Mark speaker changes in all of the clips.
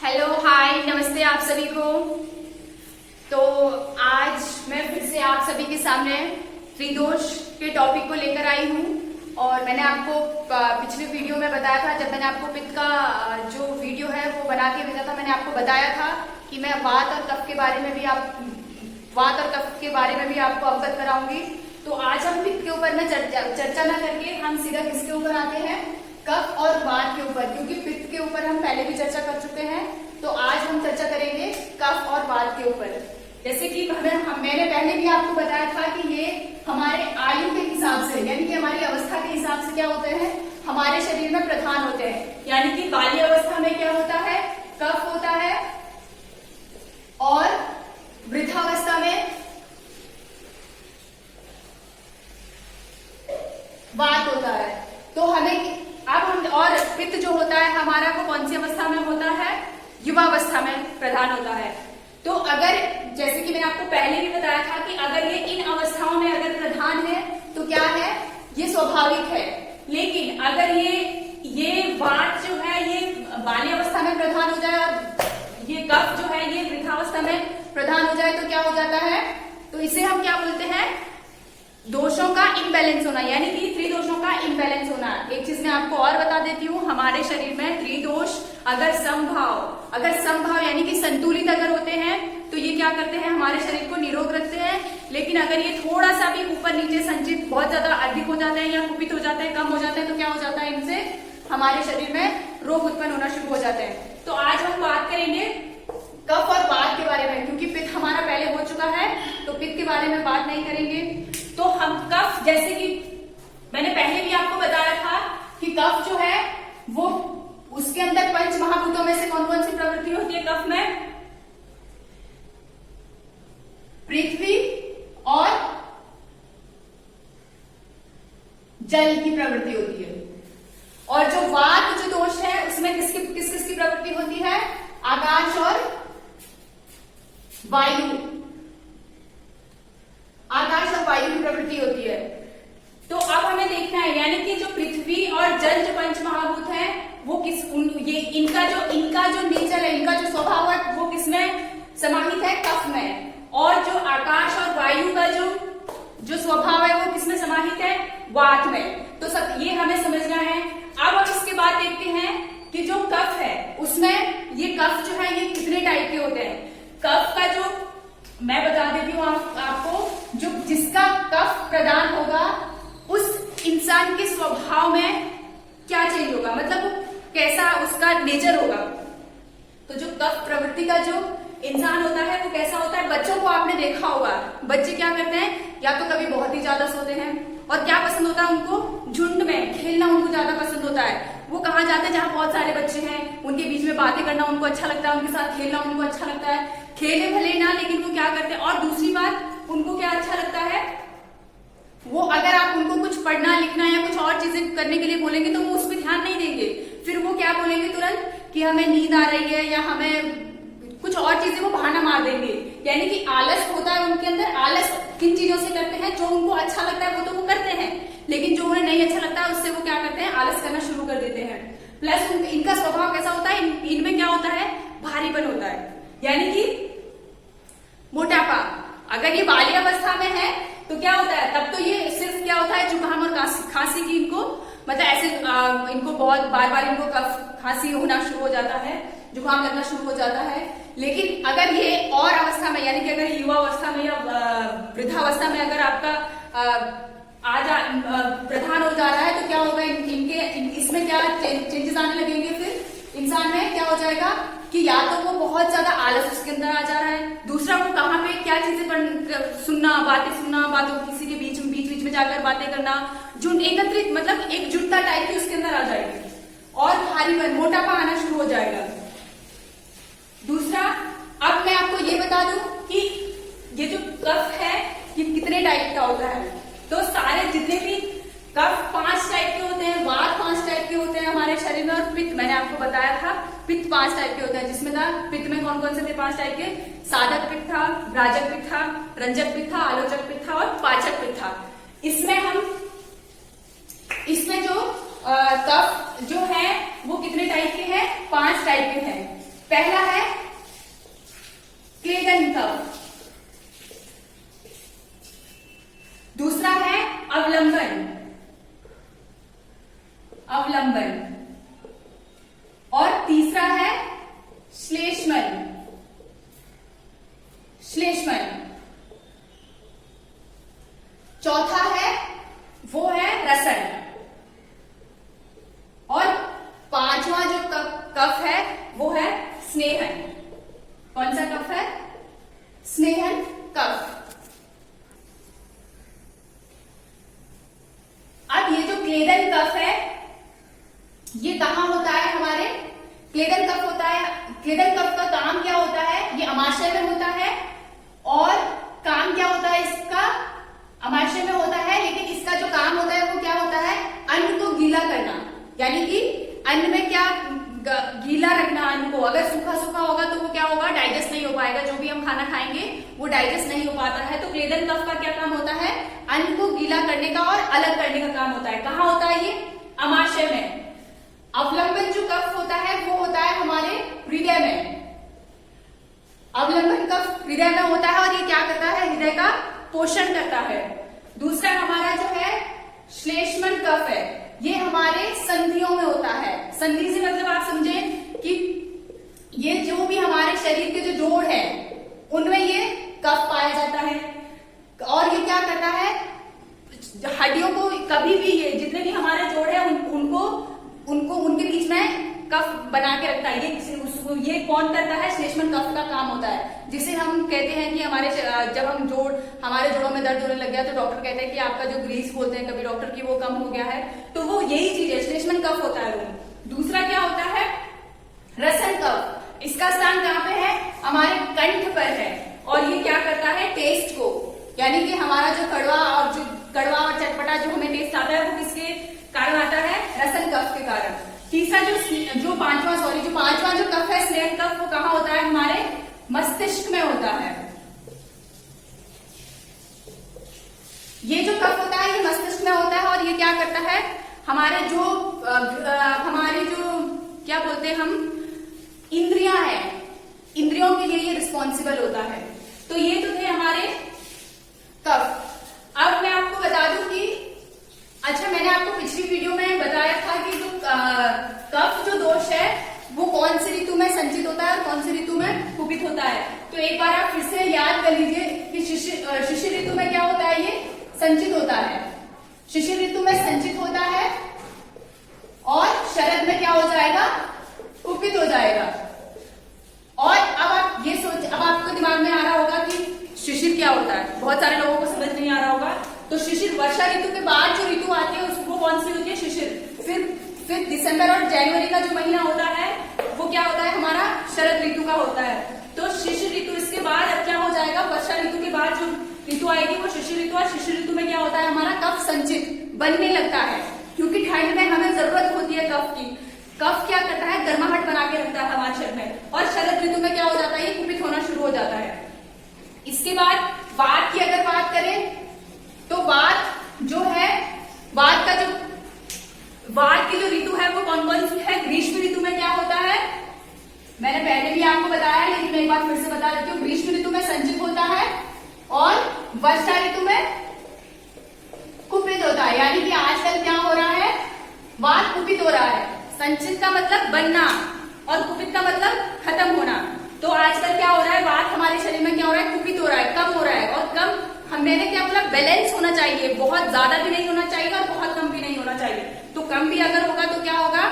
Speaker 1: Hello hi नमस्ते आप सभी को। तो आज मैं फिर से आप सभी के सामने त्रिदोष के टॉपिक को लेकर आई हूँ। और मैंने आपको पिछले वीडियो में बताया था, जब मैंने आपको पित्त का जो वीडियो है वो बना के भेजा था, मैंने आपको बताया था कि मैं वात और कफ के बारे में भी आपको अवगत कराऊंगी। तो आज हम पित्त के ऊपर में चर्चा न करके हम सीधा किसके ऊपर आते हैं, कफ और वात के ऊपर, क्योंकि पित्त के ऊपर हम पहले भी चर्चा कर चुके हैं। तो आज हम चर्चा करेंगे कफ और वात के ऊपर। जैसे कि मैंने पहले भी आपको बताया था कि ये हमारे आयु के हिसाब से, यानी कि हमारी अवस्था के हिसाब से क्या होते हैं, हमारे शरीर में प्रधान होते हैं। यानी कि बाल्य अवस्था में क्या होता है, कफ होता है, और वृद्धावस्था में वात होता है। तो हमें और पित्त जो होता है हमारा, वो कौन सी अवस्था में होता है, युवावस्था में प्रधान होता है। तो अगर जैसे कि मैंने आपको पहले भी बताया था कि अगर ये इन अवस्थाओं में अगर प्रधान है तो क्या है, ये स्वाभाविक है। लेकिन अगर ये वात जो है ये बाल्य अवस्था में प्रधान हो जाए और ये कफ जो है ये वृद्धावस्था में प्रधान हो जाए तो क्या हो जाता है, तो इसे हम क्या बोलते हैं, दोषों का इम्बैलेंस होना, यानी कि त्रिदोषों का इम्बैलेंस होना। एक चीज मैं आपको और बता देती हूँ, हमारे शरीर में त्रिदोष अगर समभाव यानी कि संतुलित अगर होते हैं तो ये क्या करते हैं, हमारे शरीर को निरोग रखते हैं। लेकिन अगर ये थोड़ा सा भी ऊपर नीचे संचित, बहुत ज्यादा अधिक हो जाते हैं या कुपित हो जाते हैं, कम हो जाते हैं, तो क्या हो जाता है, इनसे हमारे शरीर में रोग उत्पन्न होना शुरू हो जाते हैं। तो आज हम बात करेंगे कफ और वात के बारे में, क्योंकि पित्त हमारा पहले हो चुका है तो पित्त के बारे में बात नहीं करेंगे। तो हम कफ, जैसे कि मैंने पहले भी आपको बताया था कि कफ जो है वो, उसके अंदर पंच महाभूतों में से कौन कौन सी प्रवृत्ति होती है कफ में, पृथ्वी और जल की प्रवृत्ति होती है। और जो वात जो दोष है उसमें किस किस की प्रवृत्ति होती है, आकाश और वायु की प्रवृत्ति होती है। तो अब हमें देखना है, यानी कि जो पृथ्वी और जल जो पंच महाभूत है वो इनका जो नेचर है, इनका जो स्वभाव है वो किसमें समाहित है, कफ में। और जो आकाश और वायु का जो स्वभाव है वो किसमें समाहित है, वात में। तो सब ये हमें समझना है। अब हम इसके बाद देखते हैं कि जो कफ है उसमें ये कफ जो है ये कितने टाइप के होते हैं। कफ का जो मैं बता देती हूँ आपको, जो जिसका कफ प्रदान होगा उस इंसान के स्वभाव में क्या चेंज होगा, मतलब कैसा उसका नेचर होगा। तो जो कफ प्रवृत्ति का जो इंसान होता है वो कैसा होता है, बच्चों को आपने देखा होगा, बच्चे क्या करते हैं, या तो कभी बहुत ही ज्यादा सोते हैं, और क्या पसंद होता है उनको, झुंड में खेलना उनको ज्यादा पसंद होता है। वो कहाँ जाते हैं, जहाँ बहुत सारे बच्चे हैं, उनके बीच में बातें करना उनको अच्छा लगता है, उनके साथ खेलना उनको अच्छा लगता है। खेले भले ना, लेकिन वो क्या करते हैं। और दूसरी बात, उनको क्या अच्छा लगता है, वो अगर आप उनको कुछ पढ़ना लिखना या कुछ और चीजें करने के लिए बोलेंगे तो वो उस पर ध्यान नहीं देंगे। फिर वो क्या बोलेंगे तुरंत कि हमें नींद आ रही है या हमें कुछ और चीजें, वो बहाना मार देंगे। यानी कि आलस होता है उनके अंदर। आलस किन चीजों से करते हैं, जो उनको अच्छा लगता है वो तो वो करते हैं, लेकिन जो उन्हें नहीं अच्छा लगता है उससे वो क्या करते हैं, आलस करना शुरू कर देते हैं। प्लस इनका स्वभाव कैसा होता है, इनमें क्या होता है, भारीपन होता है, यानी कि मोटापा। अगर ये बाल्यावस्था में है तो क्या होता है, तब तो ये सिर्फ क्या होता है, जुकाम और खांसी की इनको, मतलब ऐसे इनको बहुत बार इनको खांसी होना शुरू हो जाता है, जुकाम लगना शुरू हो जाता है। लेकिन अगर ये और अवस्था में, यानी कि अगर युवा अवस्था में या वृद्धावस्था में अगर आपका प्रधान हो जा रहा है तो क्या होगा, इसमें क्या चेंजेस आने लगेंगे। फिर इंसान में क्या हो जाएगा कि या तो वो बहुत ज्यादा आलस उसके अंदर आ जा रहा है, दूसरा वो कहाँ पे क्या चीजें सुनना, बातों किसी के बीच में जाकर बातें करना, झुंड एकत्रित, मतलब एक जुटता टाइप की उसके अंदर आ जाएगी, और भारीपन मोटापा आना शुरू हो जाएगा। दूसरा, अब मैं आपको ये बता दूं कि ये जो कफ है ये कितने टाइप का होता है। तो सारे जितने भी कफ 5 टाइप के होते हैं, वात 5 टाइप के होते हैं हमारे शरीर में, और पित्त मैंने आपको बताया था पित्त 5 टाइप के होते हैं। जिसमें था पित्त में कौन कौन से थे 5 टाइप के, साधक पित्त था, भ्राजक पित्त था, रंजक पित्त था, आलोचक पित्त था और पाचक पित्त था। इसमें जो कफ जो है वो कितने टाइप के हैं, 5 टाइप के हैं। पहला है क्लेदन कफ, दूसरा है अवलंबन, अवलंबन, और तीसरा है श्लेष्मन, श्लेष्मन, चौथा है वो है रसन, और पांचवा जो कफ है वो है स्नेहन। कौन सा कफ है? स्नेहन कफ। अब ये जो क्लेदन कफ है ये कहां होता है? हमारे क्लेदन कफ होता है। क्लेदन कफ का काम क्या होता है? ये अमाशय में होता है, और काम क्या होता है इसका? अमाशय में होता है, लेकिन इसका जो काम होता है वो क्या होता है? अन्न को गीला करना, यानी कि अन्न में क्या गीला रखना अन्न को। अगर सूखा सूखा होगा तो वो क्या होगा? डाइजेस्ट नहीं हो पाएगा, जो भी हम खाना खाएंगे वो डाइजेस्ट नहीं हो पाता है। तो क्लेदन कफ का क्या काम होता है? अन्न को गीला करने का और अलग करने का काम होता है। कहाँ होता है ये? अमाशय में। अवलंबन जो कफ होता है वो होता है हमारे हृदय में। अवलंबन कफ हृदय में होता है, और ये क्या करता है? हृदय का पोषण करता है। दूसरा हमारा जो है श्लेष्मन कफ है, ये हमारे संधियों में होता है। संधि से मतलब आप समझे कि ये जो भी हमारे शरीर के जो जोड़ है उनमें ये कफ पाया जाता है, और ये क्या करता है? हड्डियों को कभी भी, ये जितने भी हमारे जोड़ है उनको उनके बीच में कफ बना के रखता है। ये कौन करता है? श्लेष्मन कफ का काम होता है, जिसे हम कहते हैं कि हमारे जब हम हमारे जोड़ों में दर्द होने लग गया तो डॉक्टर कहते हैं कि आपका जो ग्रीस बोलते हैं कभी डॉक्टर की वो कम हो गया है, तो वो यही चीज है, श्लेष्मन कफ होता है वो। दूसरा क्या होता है? रसन कफ। इसका स्थान कहाँ पे है? हमारे कंठ पर है, और ये क्या करता है? टेस्ट को, यानी कि हमारा जो कड़वा और चटपटा जो हमें टेस्ट आता है वो किसके कारण आता है? रसन कफ के कारण। तीसरा जो पांचवा जो कफ है स्नेहन कफ, वो कहाँ होता है? हमारे मस्तिष्क में होता है। ये जो कफ होता है ये मस्तिष्क में होता है, और ये क्या करता है? हमारे जो क्या बोलते हैं हम, इंद्रियां हैं, इंद्रियों के लिए ये रिस्पॉन्सिबल होता है। तो ये तो थे हमारे कफ। अब मैं आपको बता दूं कि अच्छा, मैंने आपको पिछली वीडियो में बताया था कि जो कफ जो दोष है वो कौन सी ऋतु में संचित होता है और कौन सी ऋतु में कुपित होता है। तो एक बार आप फिर से याद कर लीजिए कि शिशिर ऋतु में क्या होता है? ये संचित होता है। शिशिर ऋतु में संचित होता है, और शरद में क्या हो जाएगा? कुपित हो जाएगा। और अब आपको दिमाग में आ रहा होगा कि शिशिर क्या होता है। बहुत सारे लोगों को समझ नहीं आ रहा होगा। तो शिशिर वर्षा ऋतु के बाद जो ऋतु आती है उसको कौन सी होती है? शिशिर। फिर दिसंबर और जनवरी का जो महीना होता है वो क्या होता है? हमारा शरद ऋतु का होता है। तो शिशिर ऋतु, इसके बाद अब क्या हो जाएगा? वर्षा ऋतु के बाद जो ऋतु आएगी वो शिशिर ऋतु। और शिशिर ऋतु में क्या होता है? हमारा कफ संचित बनने लगता है, क्योंकि ठंड में हमें जरूरत होती है कफ की। कफ क्या करता है? गर्माहट बना के रखता है हमारे शरीर में, और शरद ऋतु में क्या हो जाता है? ये कुपित होना शुरू हो जाता है। इसके बाद वात की अगर बात करें तो वात जो है, वात की जो ऋतु है वो कौन कौन सी है? ग्रीष्म ऋतु में क्या होता है? मैंने पहले भी आपको बताया, लेकिन मैं एक बार फिर से बता देती हूँ। ग्रीष्म ऋतु में संचित होता है, और वर्षा ऋतु में कुपित होता है। यानी कि आजकल क्या हो रहा है? वात कुपित हो रहा है। संचित का मतलब बनना, और कुपित का मतलब खत्म होना। तो आजकल क्या हो रहा है? वात हमारे शरीर में क्या हो रहा है? कुपित हो रहा है, कम हो रहा है। और कम, मैंने क्या बोला? बैलेंस होना चाहिए, बहुत ज्यादा भी नहीं होना चाहिए और बहुत कम भी नहीं होना चाहिए। तो कम भी अगर होगा तो क्या होगा?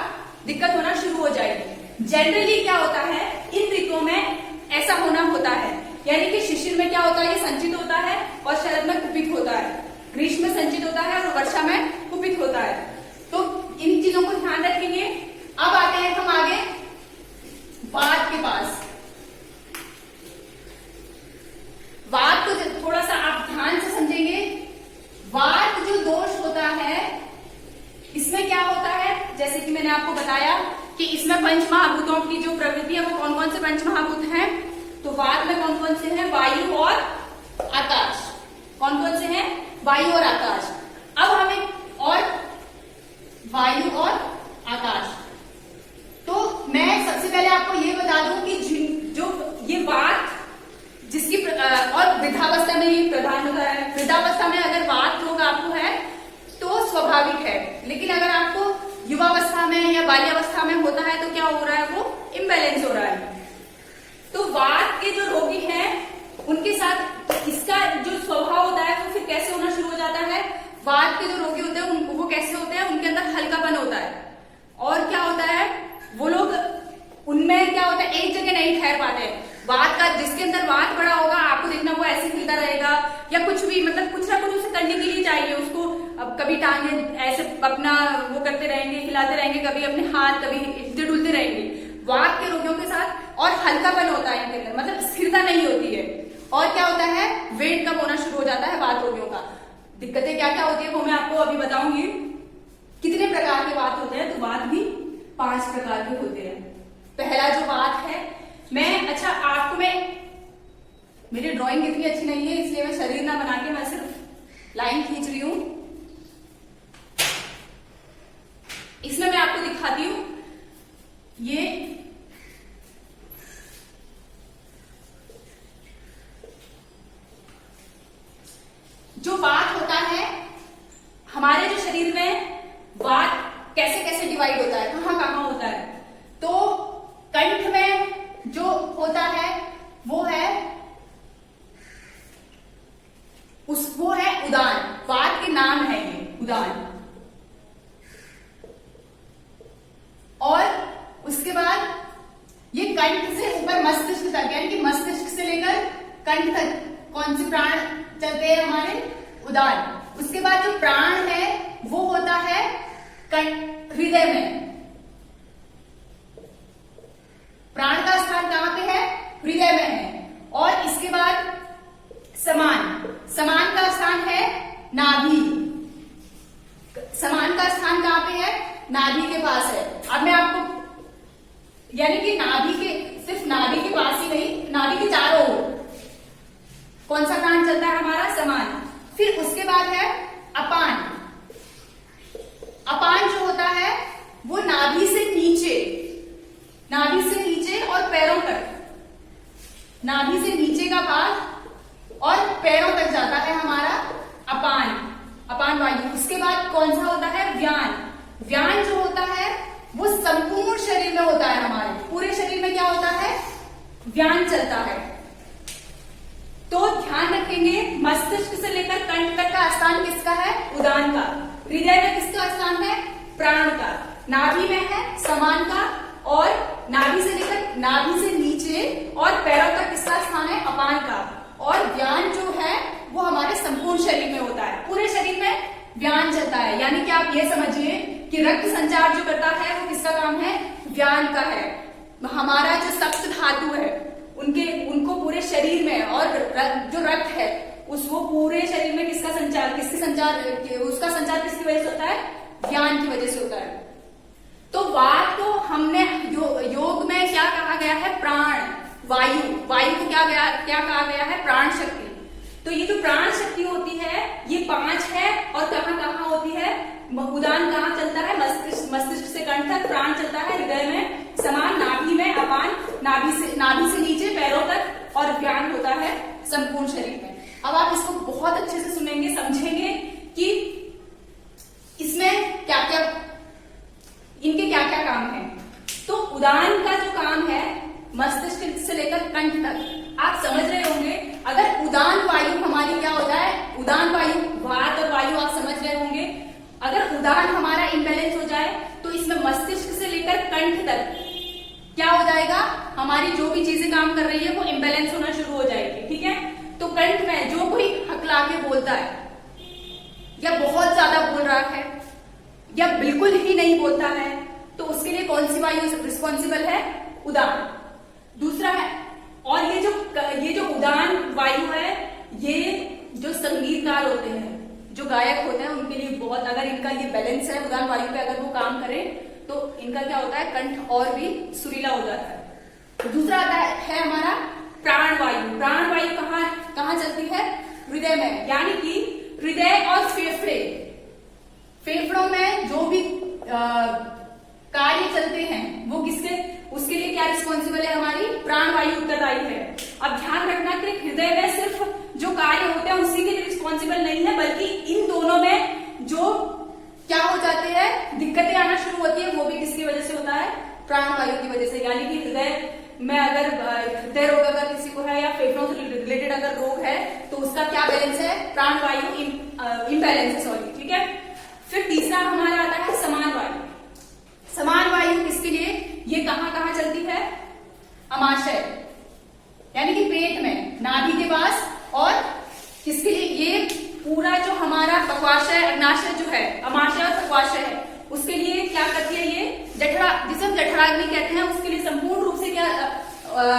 Speaker 1: दिक्कत होना शुरू हो जाएगी। जनरली क्या होता है? इन ऋतुओं में ऐसा होना होता है, यानी कि शिशिर में क्या होता है? ये संचित होता है, और शरद में कुपित होता है। ग्रीष्म में संचित होता है, और वर्षा में कुपित होता है। तो इन चीजों को ध्यान रखेंगे। अब आते हैं हम आगे वात के पास। वात को थोड़ा सा आप ध्यान से समझेंगे। वात जो दोष होता है इसमें क्या होता है? जैसे कि मैंने आपको बताया कि इसमें पंच महाभूतों की जो प्रवृत्ति है वो कौन कौन से पंच महाभूत हैं? तो वात में कौन कौन से हैं? वायु और आकाश। कौन कौन से हैं? वायु और आकाश। अब हमें वायु और आकाश। तो मैं सबसे पहले आपको ये बता बता दूं कि जो ये वात जिसकी और वृद्धावस्था में ये प्रधान होता है। वृद्धावस्था में अगर वात रोग आपको है तो स्वाभाविक है, लेकिन अगर आपको युवावस्था में या बाल्यावस्था में होता है तो क्या हो रहा है, वो इम्बैलेंस हो रहा है। तो वात के जो रोगी हैं उनके साथ इसका जो स्वभाव होता है वो फिर कैसे होना शुरू हो जाता है। वात के जो रोगी होते हैं वो कैसे होते हैं, उनके अंदर हल्कापन होता है, और क्या होता है, वो लोग उनमें क्या होता है, एक जगह नहीं ठहर पाते। वात का जिसके अंदर वात बड़ा होगा आपको देखना वो ऐसे हिलता रहेगा या कुछ भी, मतलब कुछ ना कुछ उसे करने के लिए चाहिए उसको। अब कभी टांगे ऐसे अपना वो करते रहेंगे, हिलाते रहेंगे, कभी अपने हाथ कभी हिलते डुलते रहेंगे। वात के रोगियों के साथ और हल्कापन होता है इनके अंदर, मतलब स्थिरता नहीं होती है। और क्या होता है, वेट कम होना शुरू हो जाता है वात रोगियों का। दिक्कतें क्या क्या होती है वो मैं आपको अभी बताऊंगी। कितने प्रकार के वात होते हैं, तो वात भी 5 प्रकार के होते हैं। पहला जो वात है, आपको मेरी ड्राइंग इतनी अच्छी नहीं है इसलिए मैं शरीर ना बना के मैं सिर्फ लाइन खींच रही हूं। इसमें मैं आपको दिखाती हूं, ये जो वात होता है हमारे जो शरीर में, वात कैसे कैसे डिवाइड होता है, कहां कहां होता है। तो कंठ में जो होता है वो है उदान। वात के नाम है ये उदान। और उसके बाद ये कंठ से ऊपर मस्तिष्क तक, यानी कि मस्तिष्क से लेकर कंठ तक कौन से प्राण चलते हैं हमारे, उदान। उसके बाद जो प्राण है वो होता है हृदय में। प्राण का स्थान कहां पे है, हृदय में है। और इसके बाद समान का स्थान है नाभि। समान का स्थान कहां पे है, नाभि के पास है। अब मैं आपको, यानी कि नाभि के, सिर्फ नाभि के पास ही नहीं, नाभि के चारों ओर कौन सा प्राण चलता है हमारा, समान। फिर उसके बाद है अपान। अपान जो होता है वो नाभि से नीचे और पैरों तक, नाभि से नीचे का भाग और पैरों तक जाता है हमारा अपान वायु। उसके बाद कौन सा होता है, व्यान जो होता है वो संपूर्ण शरीर में होता है। हमारे पूरे शरीर में क्या होता है, व्यान चलता है। तो ध्यान रखेंगे, मस्तिष्क से लेकर कंठ तक का स्थान किसका है, उदान का। हृदय में किसका स्थान है, प्राण का। नाभि में है समान का, और नाभि से नीचे और पैरों तक किसका स्थान है, अपान का। और व्यान जो है वो हमारे संपूर्ण शरीर में होता है, पूरे शरीर में व्यान चलता है। यानी कि आप ये समझिए कि रक्त संचार जो करता है वो किसका काम है, व्यान का है। हमारा जो सप्त धातु है उनको पूरे शरीर में, और जो रक्त है वो पूरे शरीर में उसका संचार किसकी वजह से होता है, ज्ञान की वजह से होता है। तो वात को हमने योग में क्या कहा गया है, प्राण। वायु को क्या कहा गया है, प्राण शक्ति। तो ये जो प्राण शक्ति होती है ये 5 है, और कहां कहां होती है, उदान कहां चलता है, मस्तिष्क से कंठ तक। प्राण चलता है हृदय में, समान नाभि में, अपान नाभि से नीचे पैरों तक, और व्यान होता है संपूर्ण शरीर में। अब आप इसको बहुत अच्छे से सुनेंगे, समझेंगे कि इसमें क्या क्या, इनके क्या क्या काम है। तो उदान का जो काम है मस्तिष्क से लेकर कंठ तक, आप समझ रहे होंगे। अगर उदान वायु हमारी क्या हो जाए, उदान वायु, वात और वायु आप समझ रहे होंगे। अगर उदान हमारा इम्बैलेंस हो जाए तो इसमें मस्तिष्क से लेकर कंठ तक क्या हो जाएगा, हमारी जो भी चीजें काम कर रही है वो इम्बैलेंस होना शुरू हो जाएगी। ठीक है, तो कंठ में जो कोई हकला के बोलता है, या बहुत ज्यादा बोल रहा है, या बिल्कुल ही नहीं बोलता है, तो उसके लिए कौन सी वायु रिस्पॉन्सिबल है, उदान। दूसरा है, और ये जो उदान वायु है, ये जो संगीतकार होते हैं, जो गायक होते हैं, उनके लिए बहुत, अगर इनका ये बैलेंस है उदान वायु पे, अगर वो काम करें तो इनका क्या होता है, कंठ और भी सुरीला हो जाता है। दूसरा आता है हमारा प्राण वायु। प्राण वायु कहां चलती है, हृदय में। यानी कि हृदय और फेफड़ों में जो भी कार्य चलते हैं वो किसके उसके लिए क्या रिस्पॉन्सिबल है, हमारी प्राणवायु उत्तरदायी है। अब ध्यान रखना कि हृदय में सिर्फ जो कार्य होते हैं उसी के लिए रिस्पॉन्सिबल नहीं है, बल्कि इन दोनों में जो क्या हो जाते हैं, दिक्कतें आना शुरू होती है, वो भी किसकी वजह से होता है, प्राणवायु की वजह से। यानी कि हृदय में अगर हृदय रोग अगर किसी को है या फेफड़ों से रिलेटेड अगर रोग है तो उसका क्या बैलेंस है, प्राणवायु इम्बैलेंस है, सॉरी, ठीक है। फिर तीसरा हमारा आता है समान वायु। समान वायु किसके लिए, ये कहां कहां चलती है, अमाशय यानी कि पेट में, नाभि के पास, और किसके लिए, ये पूरा जो हमारा पक्वाशय अग्नाशय जो है, अमाशय और पक्वाशय है, उसके लिए क्या करती है, ये जठरा, जिसे हम जठराग्नि कहते हैं, उसके लिए संपूर्ण रूप से क्या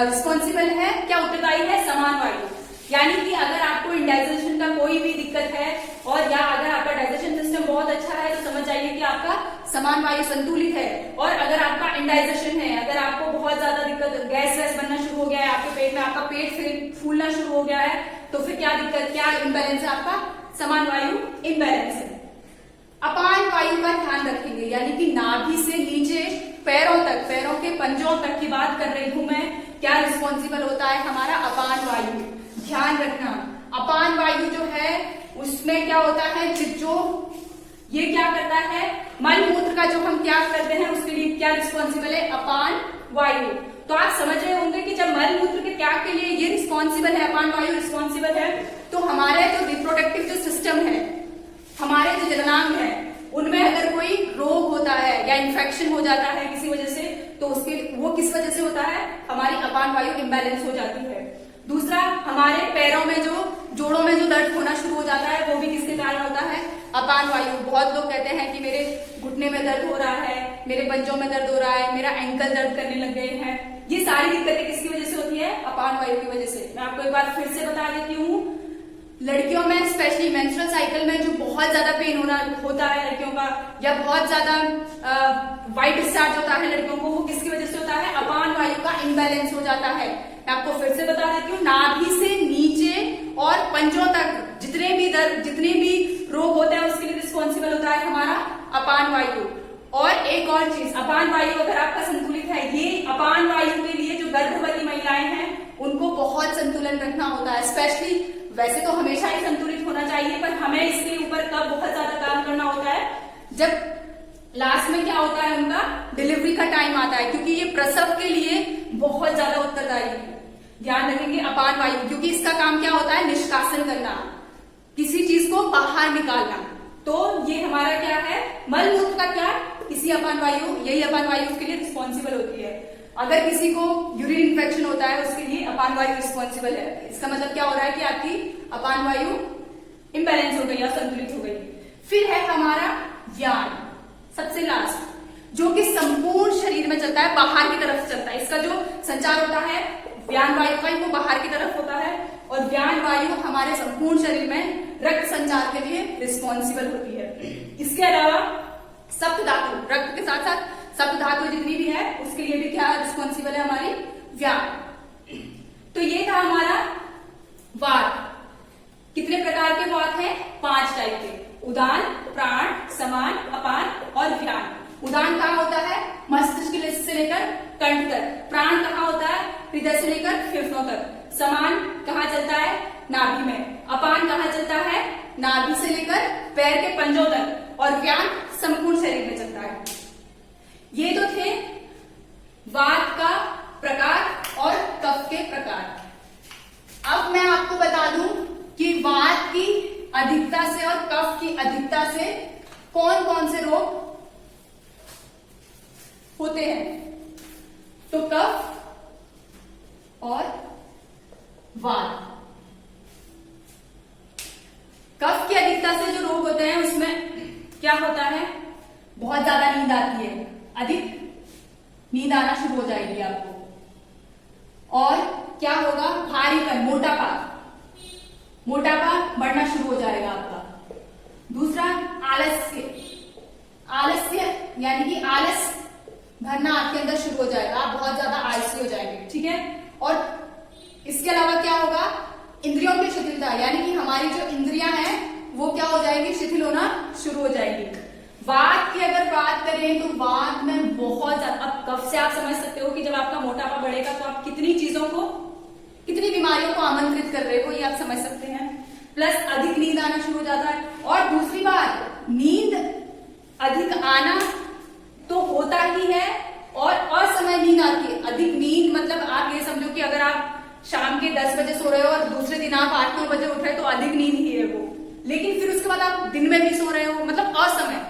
Speaker 1: रिस्पॉन्सिबल है, क्या उत्तरदायी है, समान वायु। यानी कि अगर आपको इंडाइजेशन का कोई भी दिक्कत है और या अगर आपका डाइजेशन सिस्टम बहुत अच्छा है तो समझ जाइए कि आपका समान वायु संतुलित है। और अगर आपका इंडाइजेशन है, अगर आपको बहुत ज्यादा दिक्कत, गैस वैस बनना शुरू हो गया है आपके पेट में, आपका पेट फूलना शुरू हो गया है, तो फिर क्या दिक्कत, क्या इम्बैलेंस है, आपका समान वायु इम्बैलेंस है। अपान वायु का ध्यान रखेंगे, यानी कि नाभि से नीचे पैरों तक, पैरों के पंजों तक की बात कर रही हूं मैं, क्या रिस्पॉन्सिबल होता है हमारा अपान वायु। ध्यान रखना, अपान वायु जो है उसमें क्या होता है, जो ये क्या करता है, मल मूत्र का जो हम त्याग करते हैं उसके लिए क्या रिस्पॉन्सिबल है, अपान वायु। तो आप समझ रहे होंगे कि जब मल मूत्र के त्याग के लिए ये रिस्पॉन्सिबल है, अपान वायु रिस्पॉन्सिबल है, तो हमारे जो रिप्रोडक्टिव जो सिस्टम है, हमारे जो जननांग है, उनमें अगर कोई रोग होता है या इन्फेक्शन हो जाता है किसी वजह से, तो उसके वो किस वजह से होता है, हमारी अपान वायु इम्बैलेंस हो जाती है। दूसरा, हमारे पैरों में जो, जोड़ों में जो दर्द होना शुरू हो जाता है, वो भी किसके कारण होता है, अपान वायु। बहुत लोग कहते हैं कि मेरे घुटने में दर्द हो रहा है, मेरे पंजों में दर्द हो रहा है, मेरा एंकल दर्द करने लग गए हैं। ये सारी दिक्कतें किसकी वजह से होती है, अपान वायु की वजह से। मैं आपको एक बार फिर से बता देती हूँ, लड़कियों में स्पेशली मेंस्ट्रुअल साइकिल में जो बहुत ज्यादा पेन होता है लड़कियों का, या बहुत ज्यादा वाइट डिस्चार्ज होता है लड़कियों को, वो किसकी वजह से होता है, अपान वायु का इम्बैलेंस हो जाता है। मैं आपको फिर से बता देती हूँ, नाभि से नीचे और पंजों तक जितने भी दर्द, जितने भी रोग होते हैं उसके लिए रिस्पॉन्सिबल होता है हमारा अपान वायु। और एक और चीज, अपान वायु अगर आपका संतुलित है, ये अपान वायु के लिए जो गर्भवती महिलाएं हैं उनको बहुत संतुलन रखना होता है। स्पेशली, वैसे तो हमेशा ही संतुलित होना चाहिए, पर हमें इसके ऊपर कब बहुत ज्यादा काम करना होता है, जब लास्ट में क्या होता है, उनका डिलीवरी का टाइम आता है, क्योंकि ये प्रसव के लिए बहुत ज्यादा उत्तरदायी है। ध्यान रखेंगे अपान वायु, क्योंकि इसका काम क्या होता है, निष्कासन करना, किसी चीज को बाहर निकालना। तो ये हमारा क्या है, मल मूत्र का क्या, इसी अपान वायु, यही अपान वायु उसके लिए रिस्पॉन्सिबल होती है। अगर किसी को यूरिन इन्फेक्शन होता है उसके लिए अपान वायु रिस्पॉन्सिबल है। इसका मतलब क्या हो रहा है कि आपकी अपान वायु इम्बैलेंस हो गई या संतुलित हो गई। फिर है हमारा व्यान, सबसे लास्ट, जो कि संपूर्ण शरीर में चलता है, बाहर की तरफ चलता है। इसका जो संचार होता है व्यान वायु का, वो बाहर की तरफ होता है, और व्यान वायु हमारे संपूर्ण शरीर में रक्त संचार के लिए रिस्पॉन्सिबल होती है। इसके अलावा सप्त धातु, रक्त के साथ साथ सप्त धातु जितनी भी है उसके लिए भी क्या रिस्पॉन्सिबल है, हमारी व्यान। तो ये था हमारा वात। कितने प्रकार के वात हैं, 5 टाइप के, उदान, प्राण, समान, अपान और व्यान। उदान कहाँ होता है, मस्तिष्क से लेकर कंठ तक। प्राण कहाँ होता है, हृदय से लेकर फेफड़ों तक। समान कहाँ चलता है, नाभि में। अपान कहाँ चलता है, नाभि से लेकर पैर के पंजों तक। और व्यान संपूर्ण शरीर में चलता है। ये तो थे वात का प्रकार और कफ के प्रकार। अब मैं आपको बता दूं कि वात की अधिकता से और कफ की अधिकता से कौन कौन से रोग होते हैं। तो कफ और वात। कफ की अधिकता से जो रोग होते हैं उसमें क्या होता है, बहुत ज्यादा नींद आती है, अधिक नींद आना शुरू हो जाएगी आपको। और क्या होगा, भारीपन, मोटापा, मोटापा बढ़ना शुरू हो जाएगा आपका। दूसरा आलस्य, आलस्य यानी कि आलस भरना आपके अंदर शुरू हो जाएगा, आप बहुत ज्यादा आलसी हो जाएंगे, ठीक है। और इसके अलावा क्या होगा, इंद्रियों की शिथिलता, यानी कि हमारी जो इंद्रियां हैं वो क्या हो जाएगी, शिथिल होना शुरू हो जाएगी। वात की अगर बात करें तो वात में बहुत ज्यादा, अब कफ से आप समझ सकते हो कि जब आपका मोटापा बढ़ेगा तो आप कितनी चीजों को, कितनी बीमारियों को आमंत्रित कर रहे हो, ये आप समझ सकते हैं। प्लस अधिक नींद आना शुरू हो जाता है। और दूसरी बात, नींद अधिक आना तो होता ही है और असमय नींद आती है। अधिक नींद मतलब आप ये समझो कि अगर आप शाम के 10 बजे सो रहे हो और दूसरे दिन आप 8-9 बजे उठ रहे हो तो अधिक नींद ही है वो। लेकिन फिर उसके बाद आप दिन में भी सो रहे हो, मतलब असमय,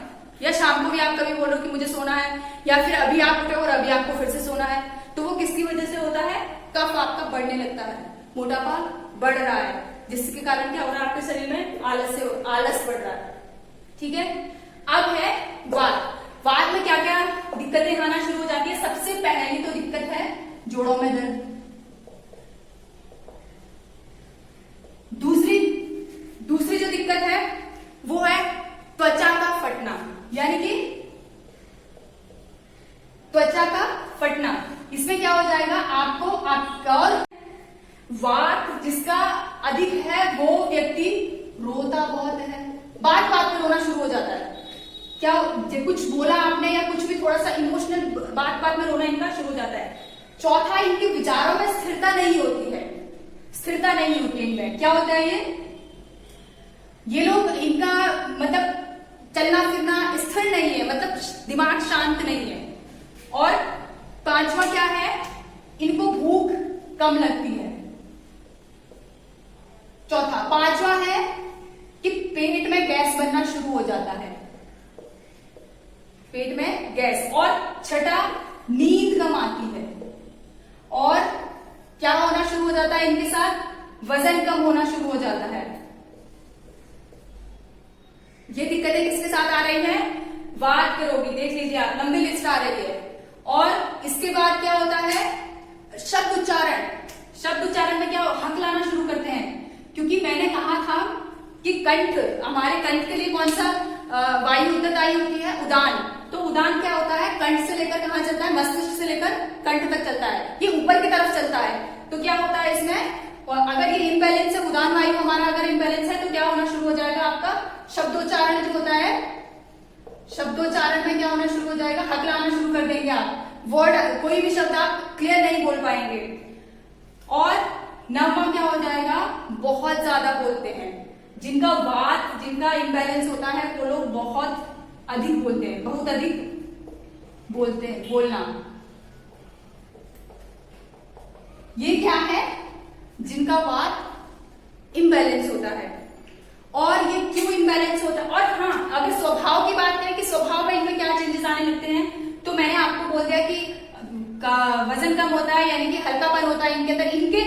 Speaker 1: या शाम को भी आप कभी बोलो कि मुझे सोना है, या फिर अभी आप उठे और अभी आपको फिर से सोना है, तो वो किसकी वजह से होता है? कफ आपका बढ़ने लगता है, मोटापा बढ़ रहा है, जिसके कारण क्या हो रहा है? आपके शरीर में आलस बढ़ रहा है। ठीक है, अब है वात। वात में क्या क्या दिक्कतें आना शुरू हो जाती है? सबसे पहली तो दिक्कत है जोड़ों में दर्द। दूसरी जो दिक्कत है वो है त्वचा का फटना, यानी कि त्वचा का फटना। इसमें क्या हो जाएगा? आपको आपका और वात जिसका अधिक है वो व्यक्ति रोता बहुत है, बात बात में रोना शुरू हो जाता है। क्या कुछ बोला आपने या कुछ भी थोड़ा सा इमोशनल, बात बात में रोना इनका शुरू हो जाता है। चौथा, इनके विचारों में स्थिरता नहीं होती है, स्थिरता नहीं होती है इनमें। क्या होता है ये लोग, इनका मतलब चलना फिरना स्थिर नहीं है, मतलब दिमाग शांत नहीं है। और पांचवा क्या है? इनको भूख कम लगती है। चौथा, पांचवा है कि पेट में गैस बनना शुरू हो जाता है, पेट में गैस। और छठा, नींद कम आती है। और क्या होना शुरू हो जाता है इनके साथ? वजन कम होना शुरू हो जाता है। ये दिक्कतें किसके साथ आ रही हैं? वात के रोगी। देख लीजिए आप, लंबी लिस्ट आ रही है। और इसके बाद क्या होता है? शब्द उच्चारण। शब्द उच्चारण में क्या हक लाना शुरू करते हैं, क्योंकि मैंने कहा था कि कंठ, हमारे कंठ के लिए कौन सा वायु उत्तरदायी होती है? उदान। तो उदान क्या होता है? कंठ से लेकर कहां चलता है? मस्तिष्क से लेकर कंठ तक चलता है, ये ऊपर की तरफ चलता है। तो क्या होता है इसमें? अगर ये इम्बैलेंस है, उदान वायु हमारा अगर इम्बैलेंस है, तो क्या होना शुरू हो जाएगा? आपका शब्दोच्चारण जो होता है, शब्दोच्चारण में क्या होना शुरू हो जाएगा? हक लाना शुरू कर देंगे आप। वर्ड, कोई भी शब्द आप क्लियर नहीं बोल पाएंगे। और नवमा क्या हो जाएगा? बहुत ज्यादा बोलते हैं। जिनका वात, जिनका इम्बैलेंस होता है, वो लोग बहुत अधिक बोलते हैं, बहुत अधिक बोलते हैं, बोलना। ये क्या है? जिनका वात इम्बैलेंस होता है। और ये क्यों इम्बैलेंस होता है? और हाँ, अगर स्वभाव की बात करें कि स्वभाव में इनमें क्या चेंजेस आने लगते हैं, तो मैंने आपको बोल दिया कि वजन कम होता है, यानी कि हल्कापन होता है इनके अंदर। इनके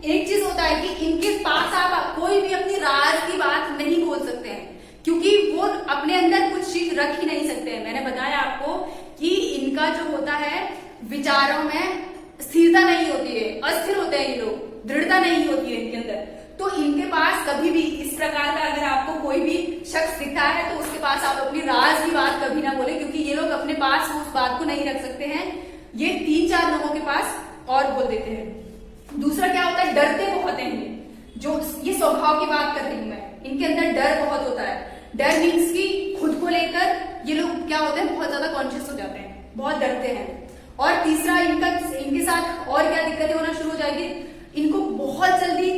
Speaker 1: एक चीज होता है कि इनके पास आप कोई भी अपनी राज की बात नहीं बोल सकते हैं, क्योंकि वो अपने अंदर कुछ चीज रख ही नहीं सकते हैं। मैंने बताया आपको कि इनका जो होता है, विचारों में स्थिरता नहीं होती है, अस्थिर होते हैं ये लोग, दृढ़ता नहीं होती है इनके अंदर। तो इनके पास कभी भी इस प्रकार का अगर आपको कोई भी शख्स दिखता है तो उसके पास आप अपनी राज की बात कभी ना बोले, क्योंकि ये लोग अपने पास उस बात को नहीं रख सकते हैं। ये 3-4 लोगों के पास और बोल देते हैं। दूसरा क्या होता है? डरते बहुत हैं ये। जो ये स्वभाव की बात कर रही हूं मैं, इनके अंदर डर बहुत होता है। डर मीन्स कि खुद को लेकर ये लोग क्या होते हैं? बहुत ज्यादा कॉन्शियस हो जाते हैं, बहुत डरते हैं। और तीसरा, इनके साथ और क्या दिक्कतें होना शुरू हो जाएगी? इनको बहुत जल्दी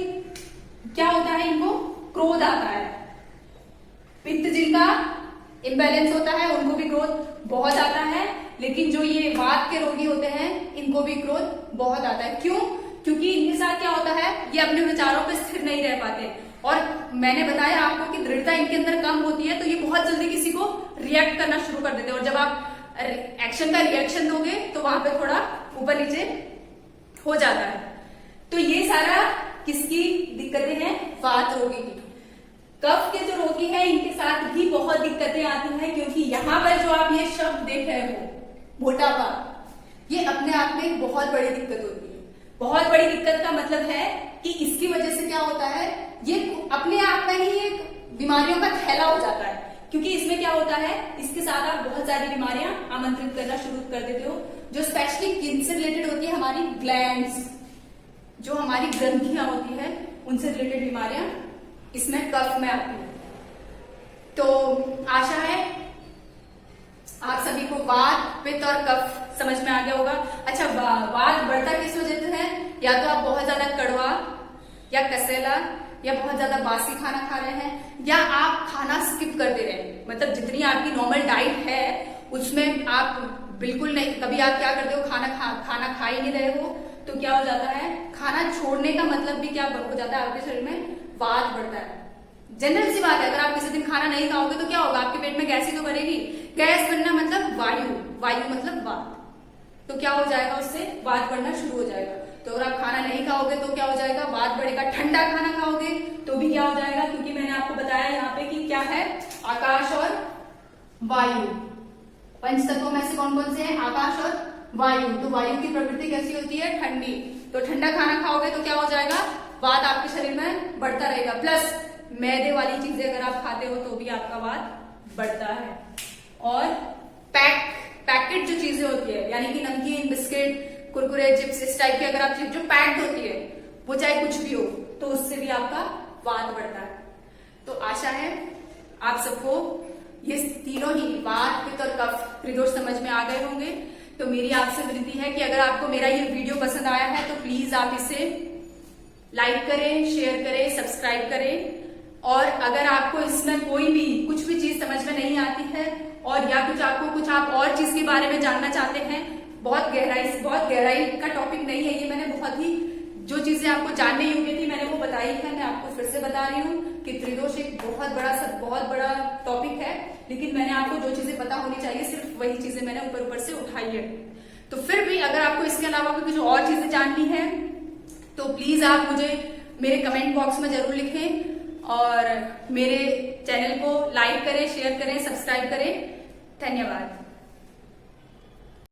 Speaker 1: क्या होता है? इनको क्रोध आता है। पित्त जिनका इम्बैलेंस होता है उनको भी क्रोध बहुत आता है, लेकिन जो ये वात के रोगी होते हैं इनको भी क्रोध बहुत आता है। क्यों? क्योंकि इनके साथ क्या होता है? ये अपने विचारों पर स्थिर नहीं रह पाते। और मैंने बताया आपको कि दृढ़ता इनके अंदर कम होती है, तो ये बहुत जल्दी किसी को रिएक्ट करना शुरू कर देते हैं। और जब आप एक्शन का रिएक्शन दोगे तो वहां पे थोड़ा ऊपर नीचे हो जाता है। तो ये सारा किसकी दिक्कतें हैं? वात रोगी की। कफ के जो रोगी हैं इनके साथ भी बहुत दिक्कतें आती हैं, क्योंकि यहाँ पर जो आप ये शब्द देख रहे हो, मोटापा, ये अपने आप में एक बहुत बड़ी दिक्कत होती है। बहुत बड़ी दिक्कत का मतलब है कि इसकी वजह से क्या होता है? ये अपने आप में ही एक बीमारियों का थैला हो जाता है, क्योंकि इसमें क्या होता है? इसके साथ आप बहुत सारी बीमारियां आमंत्रित करना शुरू कर देते हो, जो स्पेशली किनसे रिलेटेड होती है? हमारी ग्लैंड्स, जो हमारी ग्रंथियां होती है, उनसे रिलेटेड बीमारियां इसमें कफ में आती है। तो आशा है आप सभी को वात, पित्त और कफ समझ में आ गया होगा। अच्छा, वात बढ़ता किस वजह से है? या तो आप बहुत ज्यादा कड़वा या कसेला या बहुत ज्यादा बासी खाना खा रहे हैं, या आप खाना स्किप कर दे रहे हैं, मतलब जितनी आपकी नॉर्मल डाइट है उसमें आप बिल्कुल नहीं, कभी आप क्या करते हो, खाना खा ही नहीं रहे हो, तो क्या हो जाता है, खाना छोड़ने का मतलब भी क्या हो जाता है, आपके शरीर में वात बढ़ता है। जनरल सी बात है, अगर आप किसी दिन खाना नहीं खाओगे तो क्या होगा, आपके पेट में गैस ही तो भरेगी। गैस बनना मतलब वायु, वायु मतलब वात, तो क्या हो जाएगा, उससे वात बढ़ना शुरू हो जाएगा। तो अगर आप खाना नहीं खाओगे तो क्या हो जाएगा, वात बढ़ेगा। ठंडा खाना खाओगे तो भी क्या हो जाएगा, क्योंकि मैंने आपको बताया यहाँ पे कि क्या है, आकाश और वायु, पंच तत्वों में से कौन कौन से हैं, आकाश और वायु। तो वायु की प्रवृत्ति कैसी होती है, ठंडी। तो ठंडा खाना खाओगे तो क्या हो जाएगा, वात आपके शरीर में बढ़ता रहेगा। प्लस मैदे वाली चीजें अगर आप खाते हो तो भी आपका वात बढ़ता है। और पैकेट जो चीजें होती है, यानी कि नमकीन, बिस्किट, कुरकुरे, चिप्स, इस टाइप की अगर आप चीज जो पैक्ड होती है, वो चाहे कुछ भी हो, तो उससे भी आपका वात बढ़ता है। तो आशा है आप सबको ये तीनों ही वात, पित्त और कफ त्रिदोष समझ में आ गए होंगे। तो मेरी आपसे विनती है कि अगर आपको मेरा ये वीडियो पसंद आया है तो प्लीज आप इसे लाइक करें, शेयर करें, सब्सक्राइब करें। और अगर आपको इसमें कोई भी कुछ भी चीज समझ में नहीं आती है, और या कुछ आप और चीज के बारे में जानना चाहते हैं, बहुत गहराई का टॉपिक नहीं है ये, मैंने बहुत ही जो चीजें आपको जानने योग्य थी मैंने वो बताई है, मैं आपको फिर से बता रही हूँ कि त्रिदोष एक बहुत बड़ा टॉपिक है, लेकिन मैंने आपको जो चीजें पता होनी चाहिए सिर्फ वही चीजें मैंने ऊपर से उठाई है। तो फिर भी अगर आपको इसके अलावा कुछ और चीजें जाननी है तो प्लीज आप मुझे मेरे कमेंट बॉक्स में जरूर लिखें, और मेरे चैनल को लाइक करें, शेयर करें, सब्सक्राइब करें। धन्यवाद।